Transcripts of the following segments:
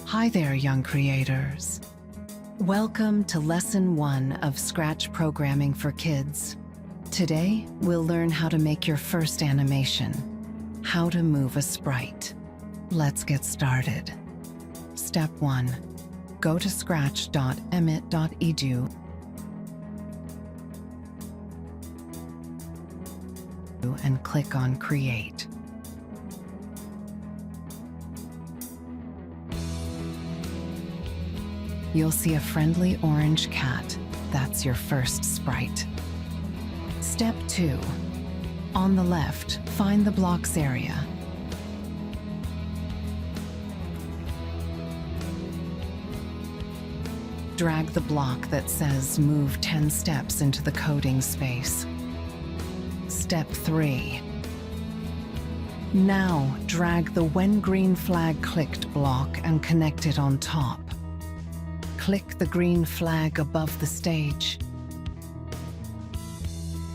Hi there, young creators. Welcome to Lesson 1 of Scratch Programming for Kids. Today, we'll learn how to make your first animation, how to move a sprite. Let's get started. Step 1. Go to scratch.emmet.edu and click on Create. You'll see a friendly orange cat. That's your first sprite. Step 2. On the left, find the blocks area. Drag the block that says Move 10 steps into the coding space. Step 3. Now, drag the When Green Flag Clicked block and connect it on top. Click the green flag above the stage.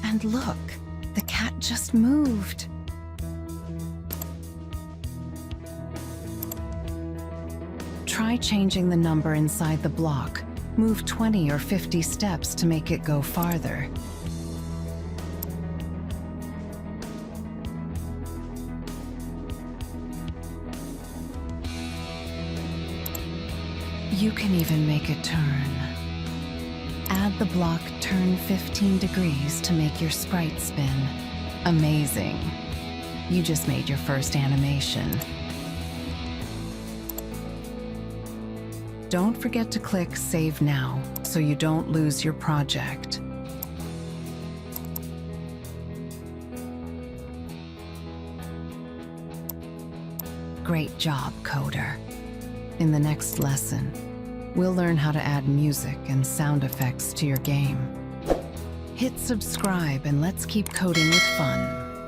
And look, the cat just moved. Try changing the number inside the block. Move 20 or 50 steps to make it go farther. You can even make it turn. Add the block Turn 15 degrees to make your sprite spin. Amazing! You just made your first animation. Don't forget to click Save Now so you don't lose your project. Great job, coder. In the next lesson, we'll learn how to add music and sound effects to your game. Hit subscribe and let's keep coding with fun.